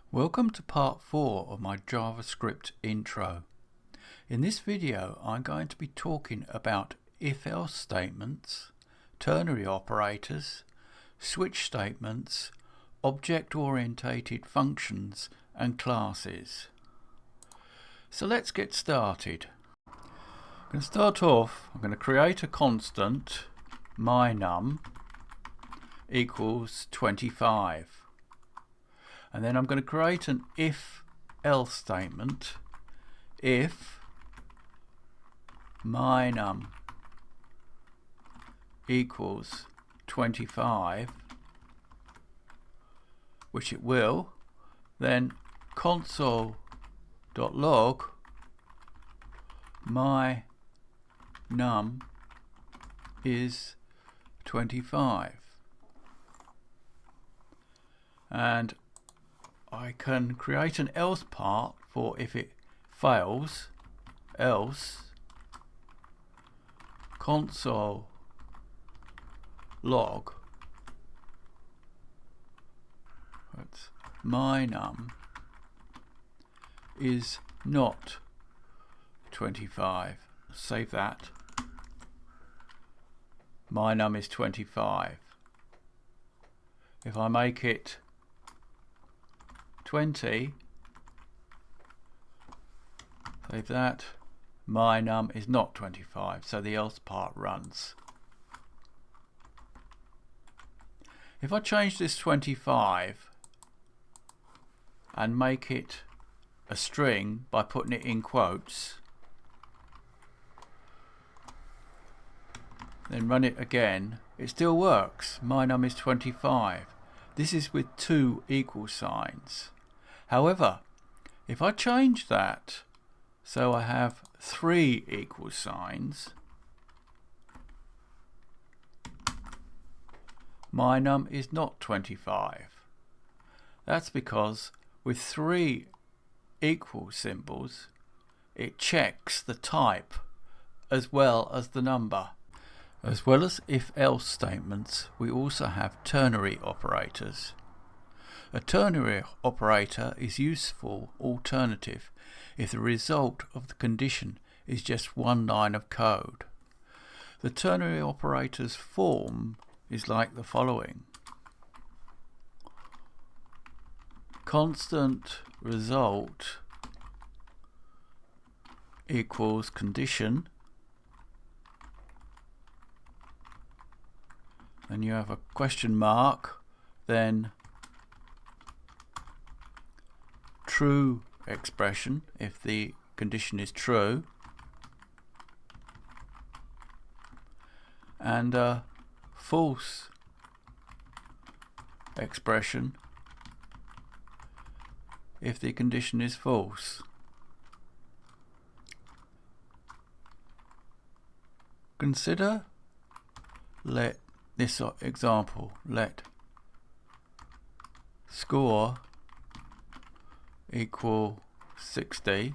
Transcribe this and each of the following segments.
Welcome to part 4 of my JavaScript intro. In this video I'm going to be talking about if-else statements, ternary operators, switch statements, object-orientated functions and classes. So let's get started. I'm going to start off, I'm going to create a constant, my_num equals 25. And then I'm going to create an if-else statement. If my_num equals 25, which it will, then console.log my_num is 25. And I can create an else part for if it fails, else console log my_num is not 25. Save that. My_num is 25. If I make it 20, save that, my_num is not 25, so the else part runs. If I change this 25 and make it a string by putting it in quotes, then run it again, it still works. My_num is 25. This is with two equal signs. However, if I change that so I have three equal signs, my_num is not 25. That's because with three equal symbols it checks the type as well as the number. As well as if-else statements, we also have ternary operators. A ternary operator is useful alternative if the result of the condition is just one line of code. The ternary operator's form is like the following. Constant result equals condition, and you have a question mark, then true expression if the condition is true, and a false expression if the condition is false. Consider this example. Let score equal 60,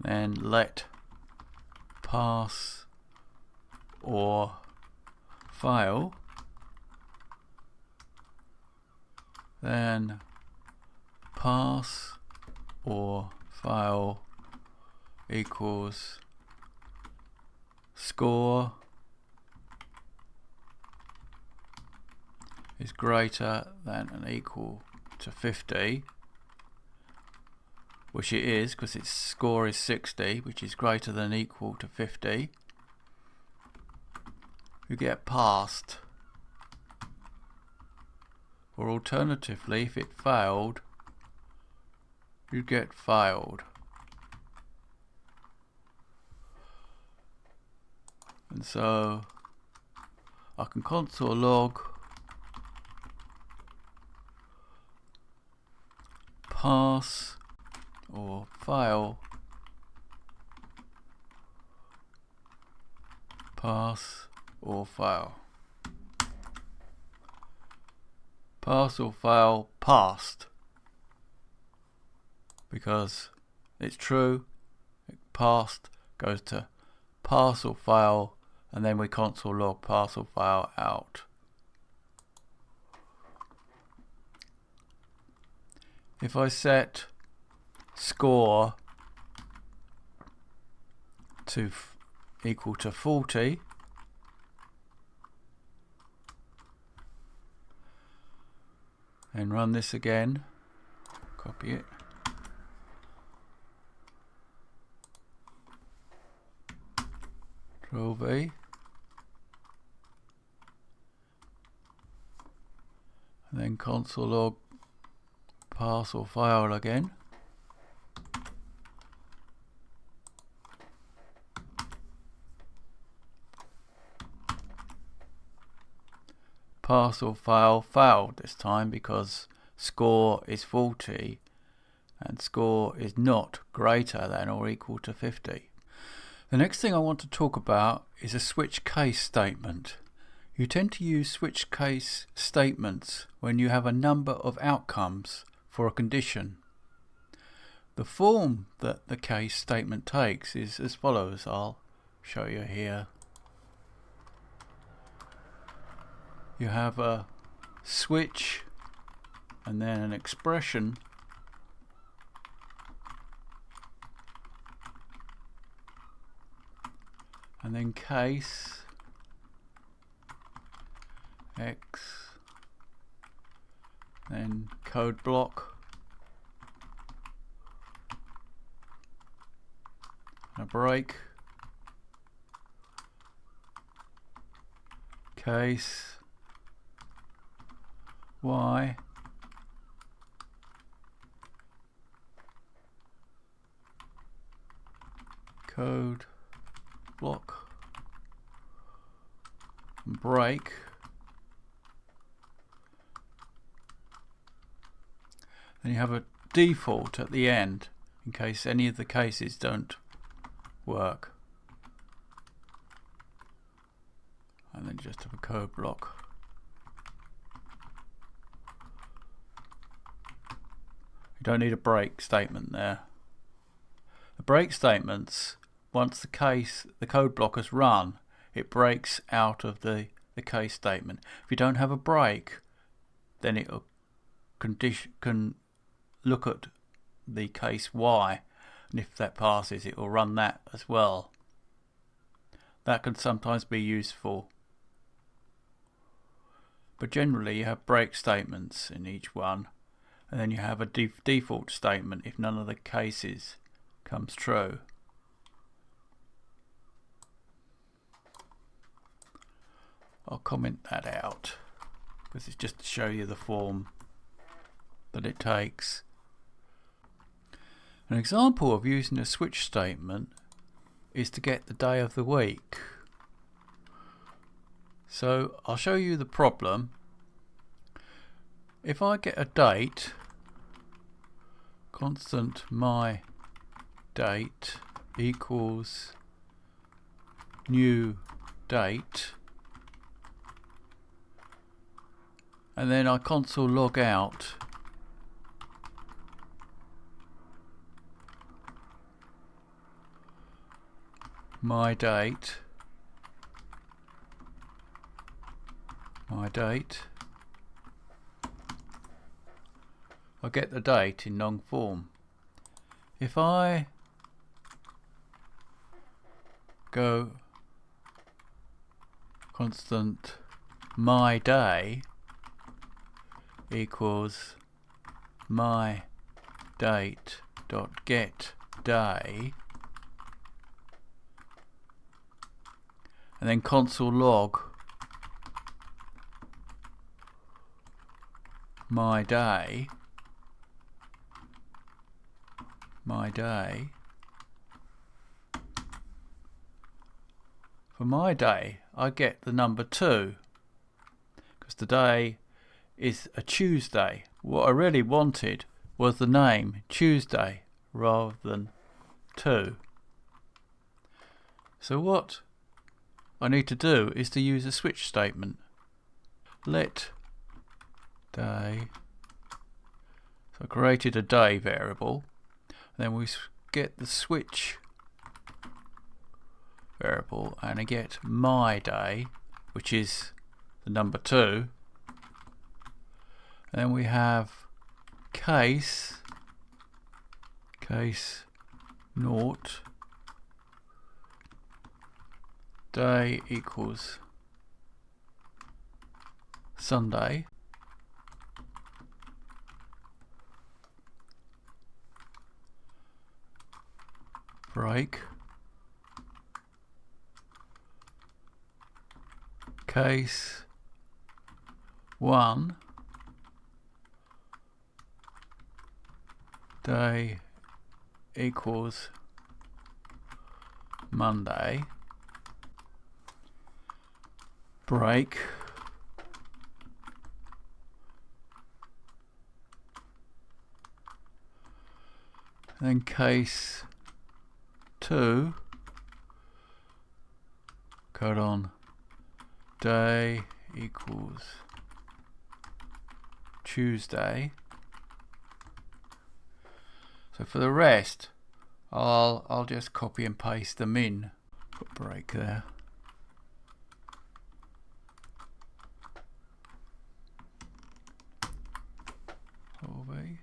then let pass or fail, then pass or fail equals score is greater than and equal to 50, which it is because its score is 60, which is greater than equal to 50. You get passed, or alternatively if it failed you get failed. And so I can console log pass or fail, pass or fail, pass or fail, passed, because it's true. It passed goes to pass or fail, and then we console log pass or fail out. if I set score to equal to 40, and run this again, copy it, Control V, and then console log pass or fail again. Pass or fail, failed this time because score is 40 and score is not greater than or equal to 50. The next thing I want to talk about is a switch case statement. You tend to use switch case statements when you have a number of outcomes for a condition. The form that the case statement takes is as follows. I'll show you here. You have a switch and then an expression, and then case X, then code block, a break, case Y, code block, break, and you have a default at the end in case any of the cases don't work, and then just have a code block. You don't need a break statement there. The break statements, once the code block has run, it breaks out of the case statement. If you don't have a break, then it can look at the case Y, and if that passes, it will run that as well. That can sometimes be useful, but generally you have break statements in each one, and then you have a default statement if none of the cases comes true. I'll comment that out because it's just to show you the form that it takes. An example of using a switch statement is to get the day of the week. So I'll show you the problem. If I get a date, constant my date equals new date, and then I console log out my date, I get the date in long form. If I go constant my day equals my date dot get day, and then console log my day, for my day I get the number 2 because the day is a Tuesday. What I really wanted was the name Tuesday rather than 2. So what I need to do is to use a switch statement. Let day, so I created a day variable, then we get the switch variable and I get my day, which is the number 2, and then we have case naught day equals Sunday, break, case 1 day equals Monday, break, then case 2 colon day equals Tuesday. So for the rest, I'll just copy and paste them in. Put a break there. Away.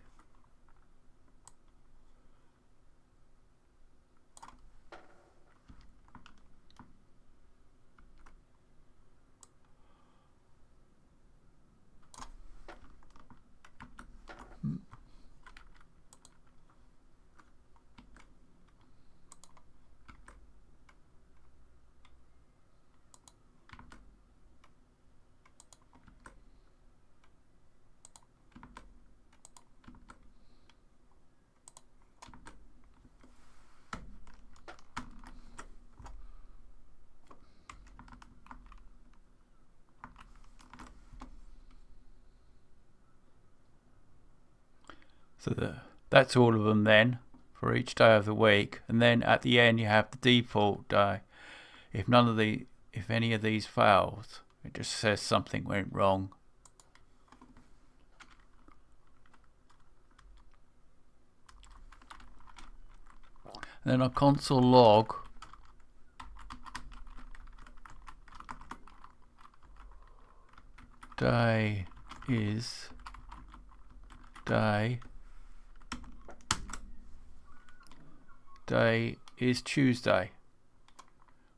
So that's all of them then for each day of the week, and then at the end you have the default day. If any of these fails, it just says something went wrong. And then a console log day is Tuesday,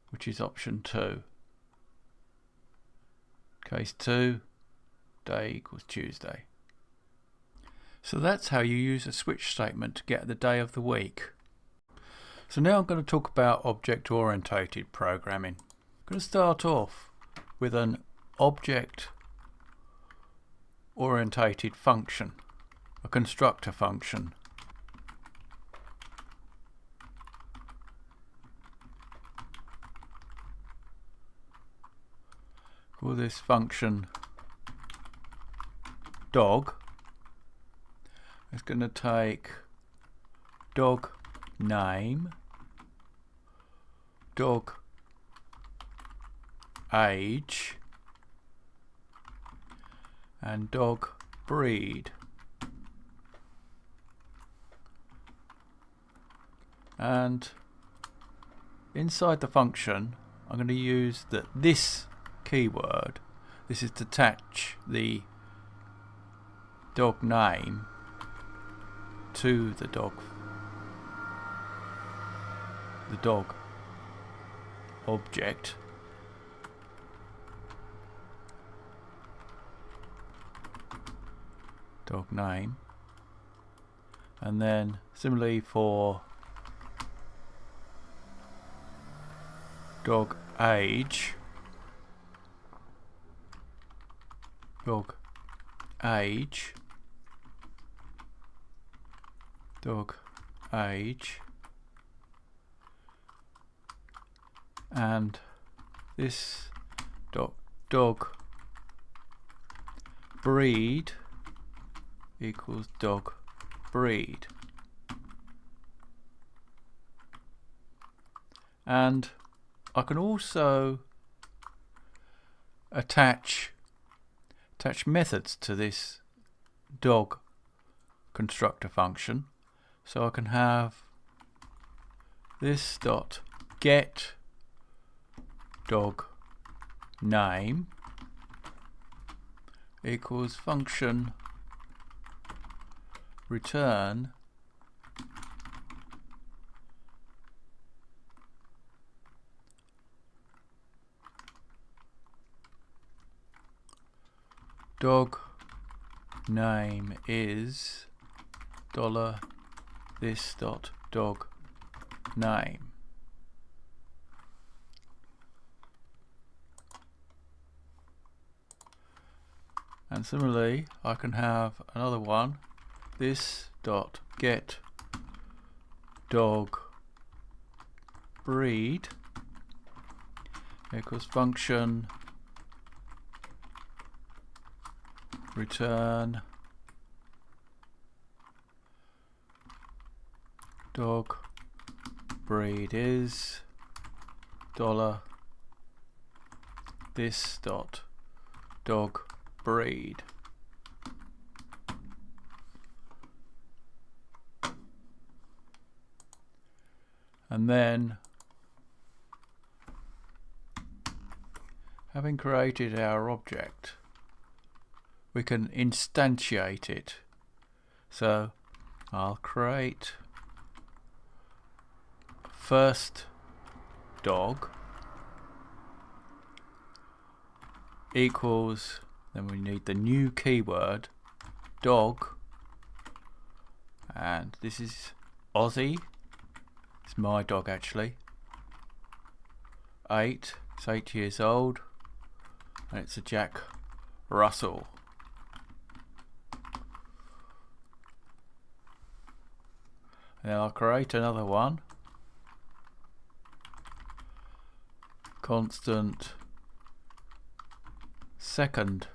which is option 2. Case 2, day equals Tuesday. So that's how you use a switch statement to get the day of the week. So now I'm going to talk about object-oriented programming. I'm going to start off with an object-oriented function, a constructor function. Call this function dog. It's going to take dog name, dog age, and dog breed. And inside the function, I'm going to use this keyword. This is to attach the dog name to the dog object. Dog name. And then similarly for dog age, dog age, and this dog breed equals dog breed. And I can also attach methods to this dog constructor function. So I can have this dot get dog name equals function return dog name is $this dot dog name. And similarly, I can have another one, this dot get dog breed equals function return dog breed is $this dot dog breed. And then, having created our object, we can instantiate it. So I'll create first dog equals, then we need the new keyword dog, and this is Aussie, it's my dog actually, it's 8 years old, and it's a Jack Russell. And then I'll create another one, constant second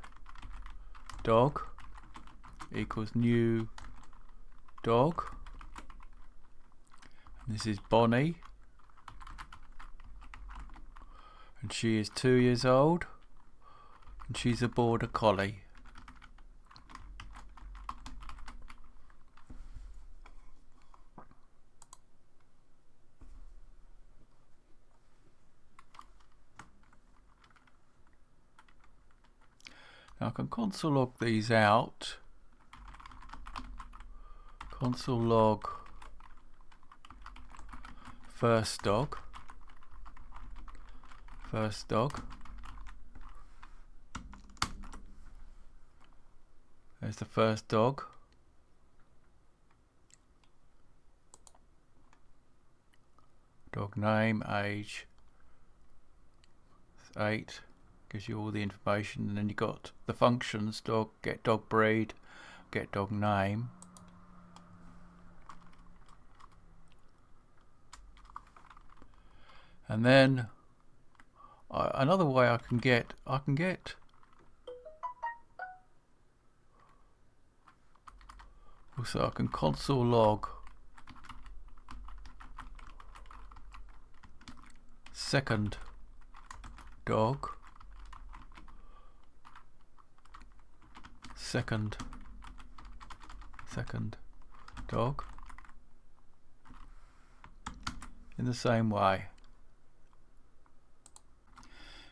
dog equals new dog, and this is Bonnie, and she is 2 years old, and she's a border collie. Now I can console log these out. Console log first dog. There's the first dog. Dog name, age 8. Gives you all the information, and then you got the functions dog, get dog breed, get dog name. And then another way I can get also I can console log second dog, second dog in the same way.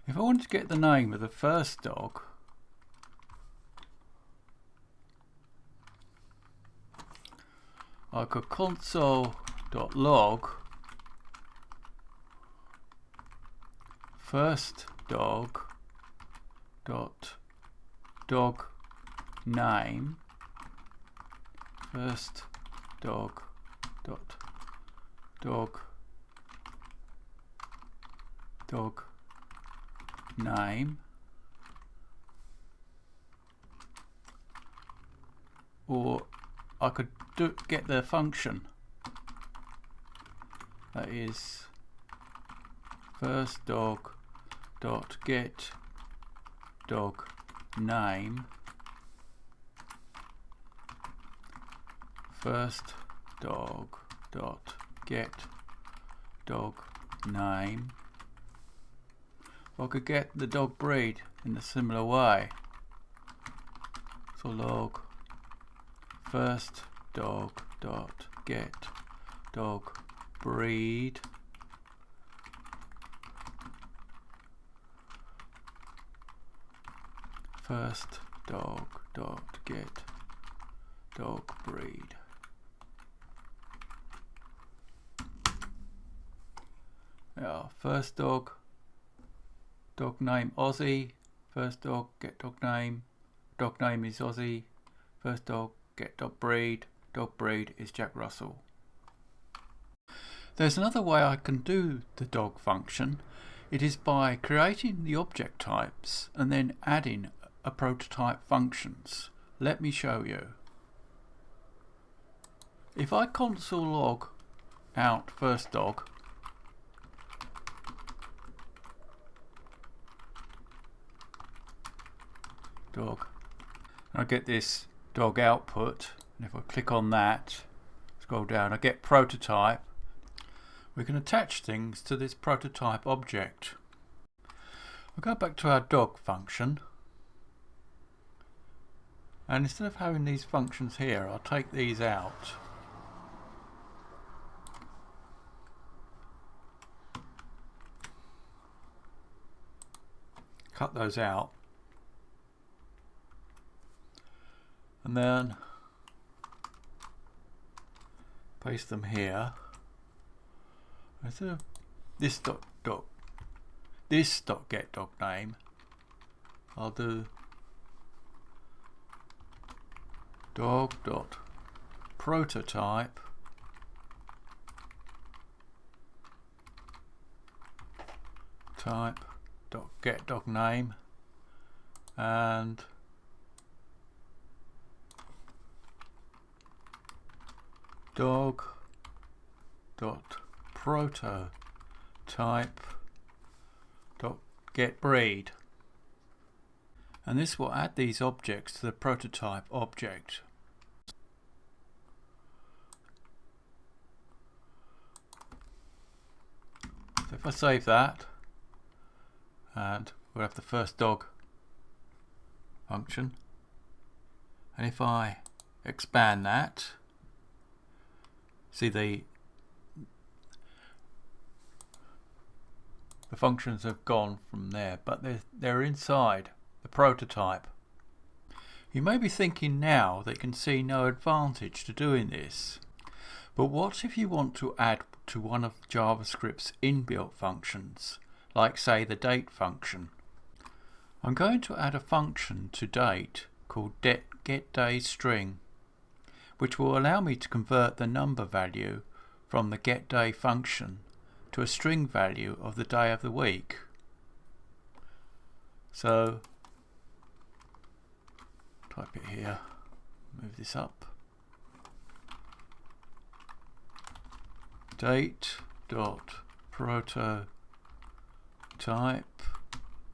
If I wanted to get the name of the first dog, I could console.log first dog dot dog name, first dog dot dog name, or I could get the function that is first dog dot get dog name, first dog dot get dog name. I could get the dog breed in a similar way. So log first dog dot get dog breed, first dog dot get dog breed. first dog, dog name Aussie, first dog, get dog name is Aussie, first dog, get dog breed is Jack Russell. There's another way I can do the dog function. It is by creating the object types and then adding a prototype functions. Let me show you. If I console log out first dog, dog, I get this dog output, and if I click on that, scroll down, I get prototype. We can attach things to this prototype object. We'll go back to our dog function, and instead of having these functions here, I'll take these out. Cut those out, and then paste them here. Instead of this dot get dog name, I'll do dog dot prototype type dot get dog name and dog dot prototype dot get breed, and this will add these objects to the prototype object. So if I save that, and we'll have the first dog function, and if I expand that, see the functions have gone from there, but they're inside the prototype. You may be thinking now that you can see no advantage to doing this, but what if you want to add to one of JavaScript's inbuilt functions, like say the date function? I'm going to add a function to date called getDayString, which will allow me to convert the number value from the getDay function to a string value of the day of the week. So type it here, move this up, date dot prototype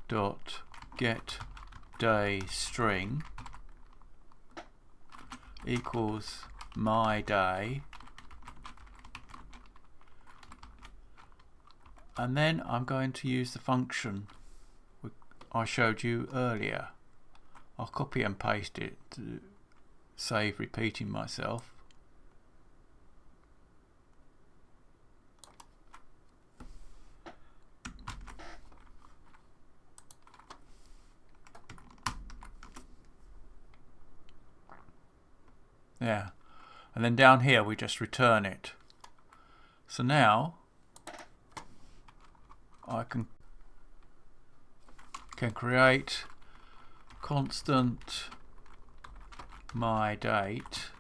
dot get day string equals my day, and then I'm going to use the function I showed you earlier. I'll copy and paste it to save repeating myself. Yeah, and then down here we just return it. So now I can create constant my date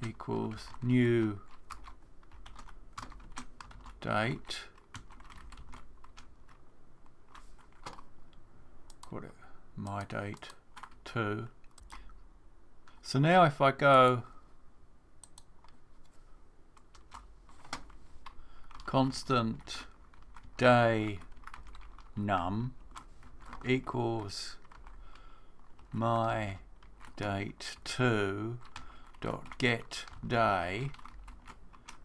equals new date, call it my date 2. So now if I go constant day num equals my date 2 dot get day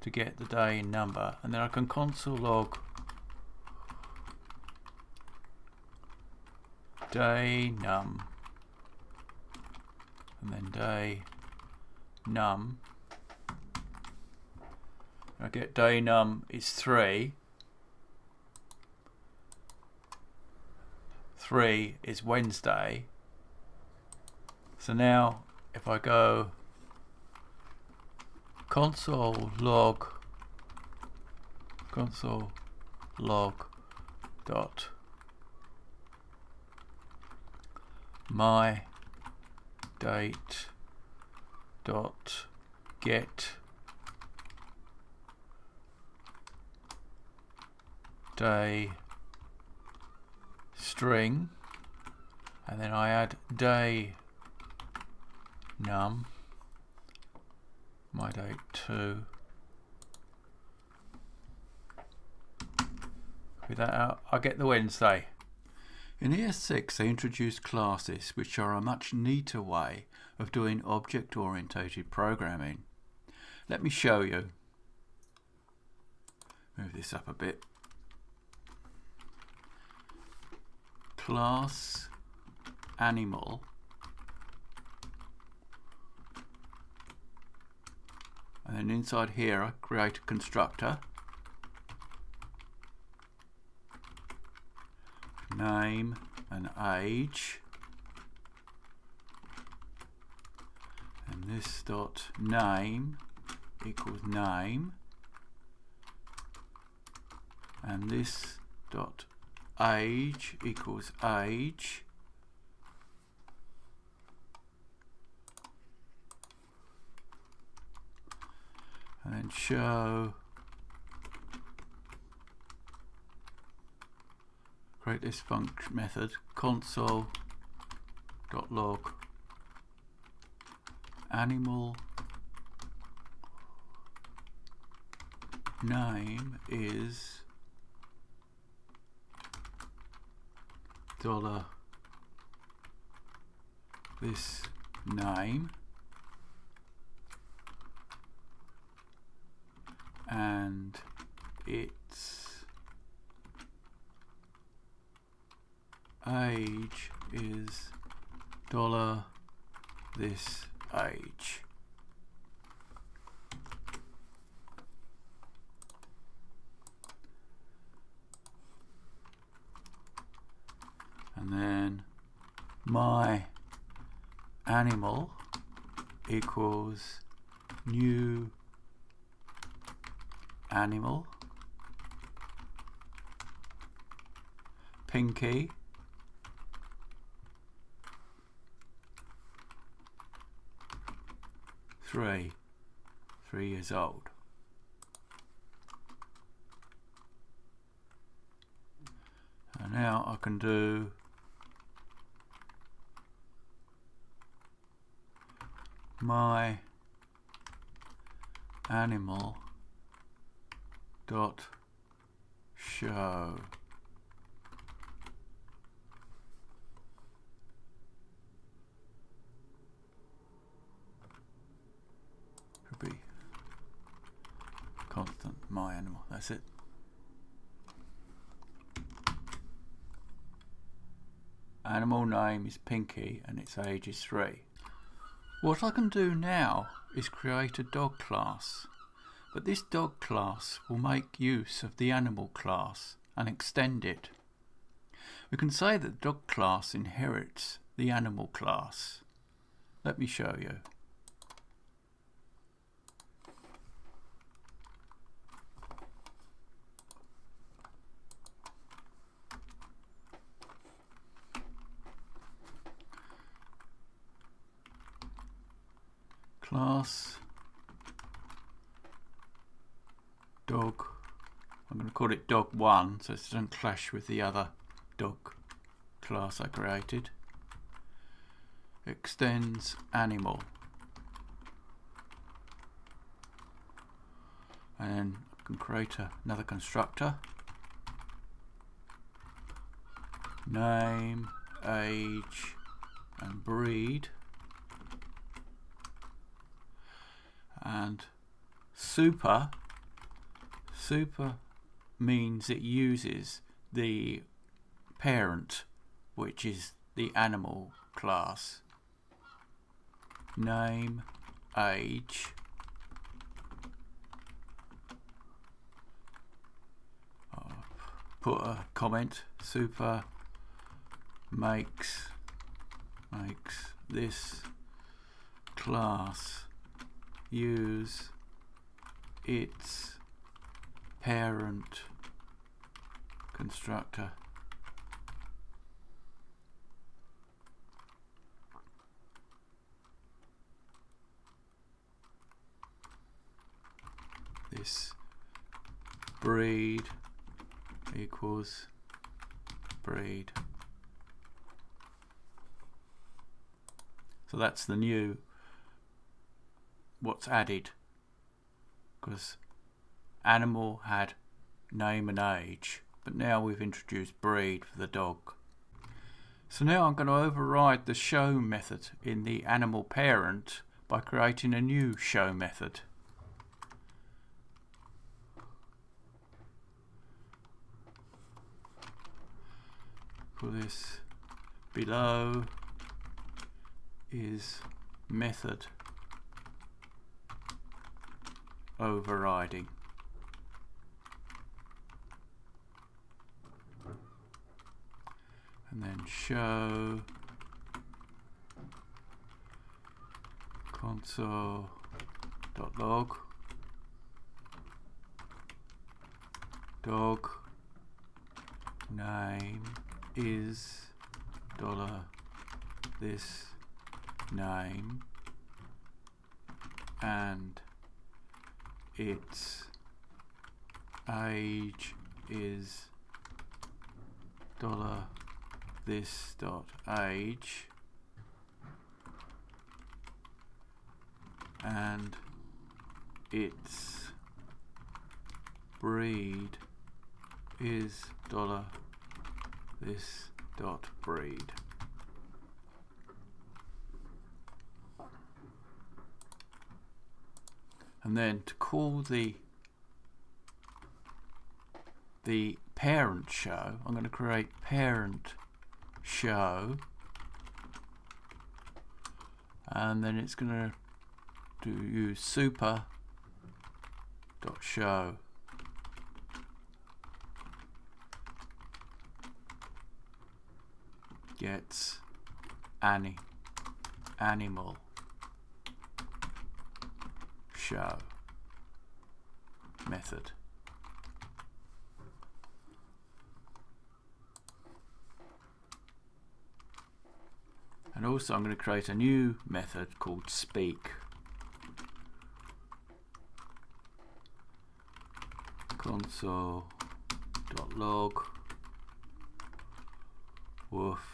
to get the day number, and then I can console log day num and then day num. I get day num is 3. 3 is Wednesday. So now if I go console log console log dot my date dot get day string, and then I add day num my date 2. With that out, I get the Wednesday. In ES6 they introduced classes, which are a much neater way of doing object-oriented programming. Let me show you. Move this up a bit. Class animal and then inside here I create a constructor, name and age, and this dot name equals name, and this dot age equals age, and then show, create this function method console.log animal name is dollar this name, and its age is dollar this age. And then my animal equals new animal, Pinky, three years old. And now I can do my animal dot show could be constant my animal. That's it. Animal name is Pinky and its age is 3. What I can do now is create a dog class, but this dog class will make use of the animal class and extend it. We can say that the dog class inherits the animal class. Let me show you. Class dog, I'm going to call it dog1 so it doesn't clash with the other dog class I created. Extends animal, and then I can create another constructor, name, age and breed, and super means it uses the parent, which is the animal class, name, age, I'll put a comment, super makes this class use its parent constructor. This breed equals breed. So that's the new what's added, because animal had name and age, but now we've introduced breed for the dog. So now I'm going to override the show method in the animal parent by creating a new show method. For this, below is method overriding. And then show console.log dog name is $this name and its age is $this.age and its breed is $this.breed. And then to call the parent show, I'm going to create parent show, and then it's going to use super.show. Gets animal show method. And also I'm going to create a new method called speak. Console.log woof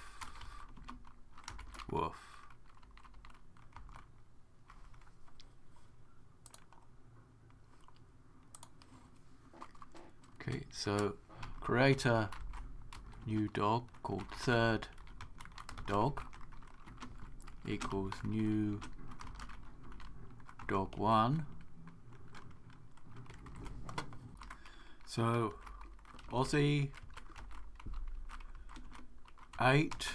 woof. Okay, so create a new dog called third dog equals new dog 1. So Aussie 8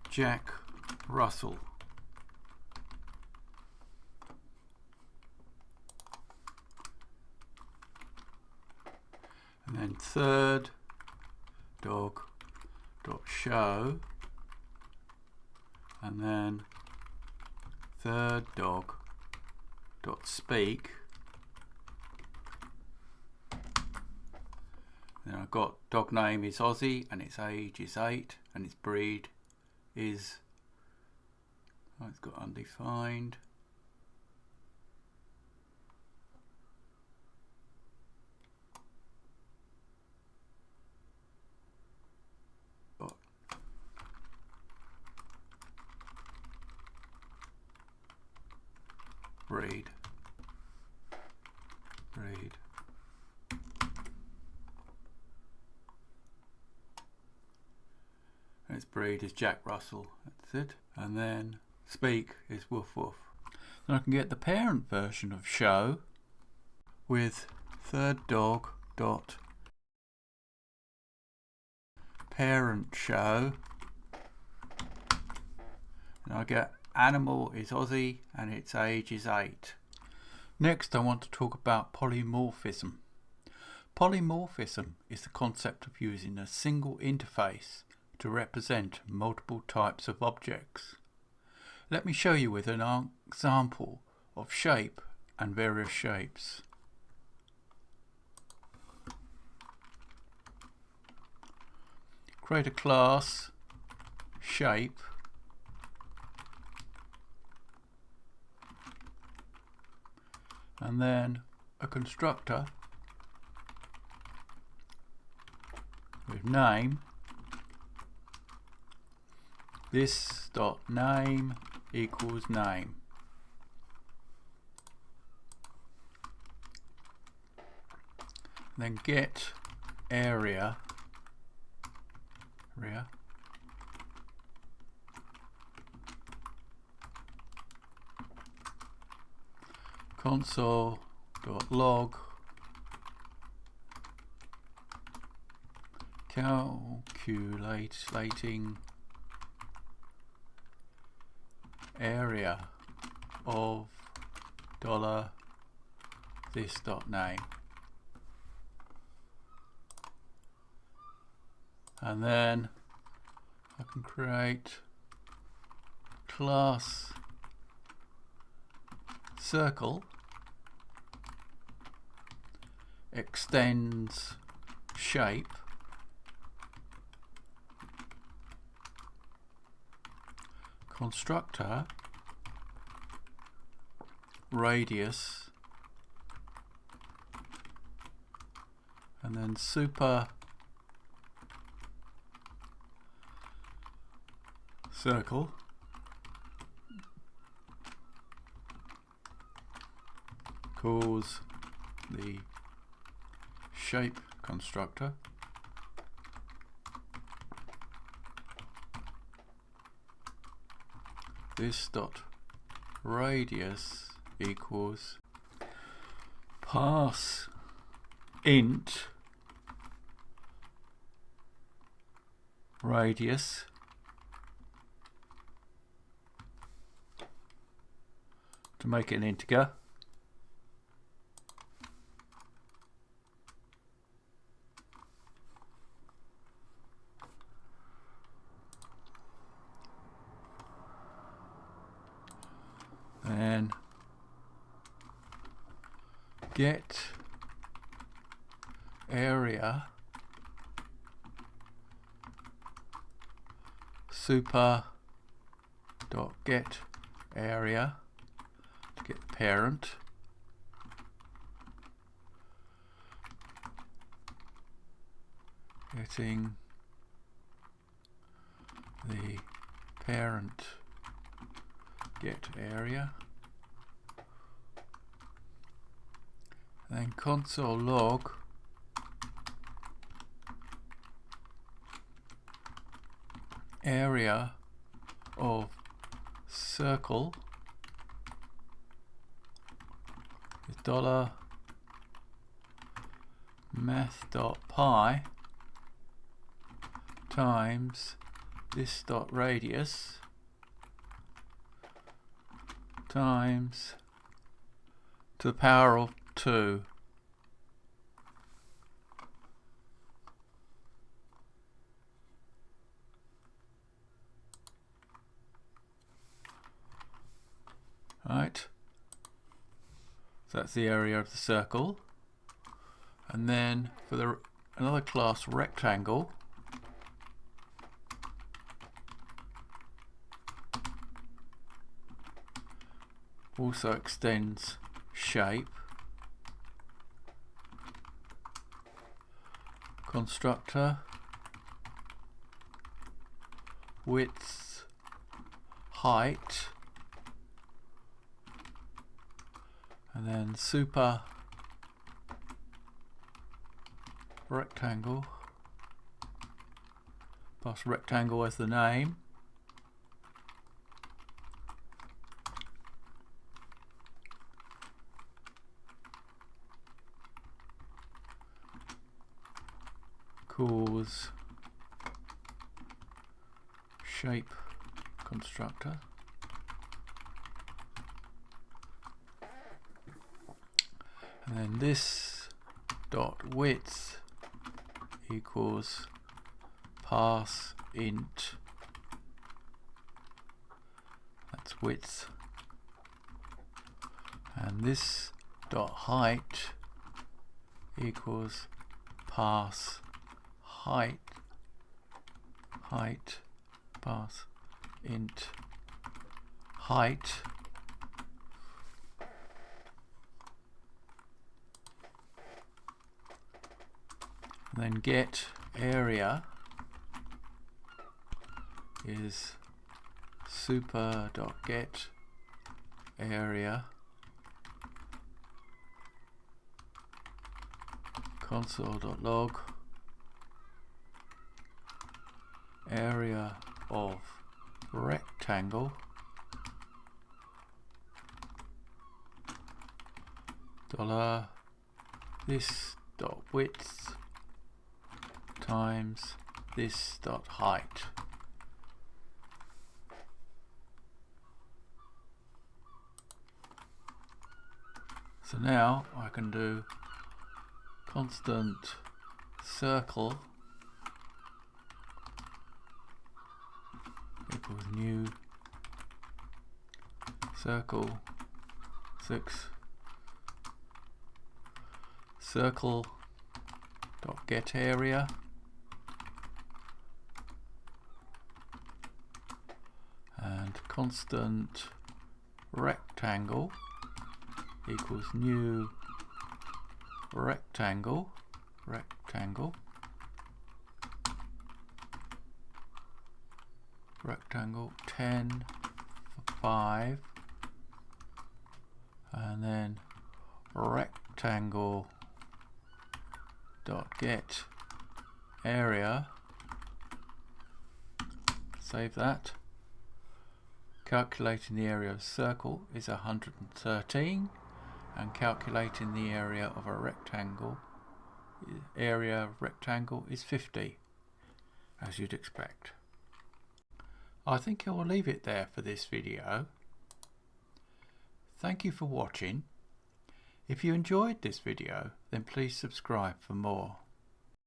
Jack Russell. And then third dog dot show, and then third dog dot speak. Then I've got dog name is Aussie and its age is 8 and its breed is, oh, it's got undefined. Breed. And its breed is Jack Russell. That's it. And then speak is woof woof. Then I can get the parent version of show with third dog dot parent show, and I get animal is Aussie and its age is 8. Next I want to talk about polymorphism. Polymorphism is the concept of using a single interface to represent multiple types of objects. Let me show you with an example of shape and various shapes. create a class shape, and then a constructor with name. This dot name equals name. Then get area console.log calculating area of $this.name. And then I can create class circle extends shape constructor radius, and then super circle calls the shape constructor. This dot radius equals pass int radius to make it an integer, and get area super dot get area to get the parent, getting the parent get area, and then console log area of circle is $math.py times this dot radius times to the power of 2. Right, so that's the area of the circle. And then for another class rectangle, also extends shape constructor width height, and then super rectangle plus rectangle as the name, calls shape constructor, and then this dot width equals pass int, that's width, and this dot height equals pass height height, pass int height, and then get area is super.get area console.log area of rectangle dollar this dot width times this dot height. So now I can do constant circle equals new circle 6 circle dot get area and constant rectangle equals new rectangle 10 5 and then rectangle dot get area, save that. Calculating the area of a circle is 113 and calculating the area of a rectangle is 50, as you'd expect. I think I will leave it there for this video. Thank you for watching. If you enjoyed this video, then please subscribe for more.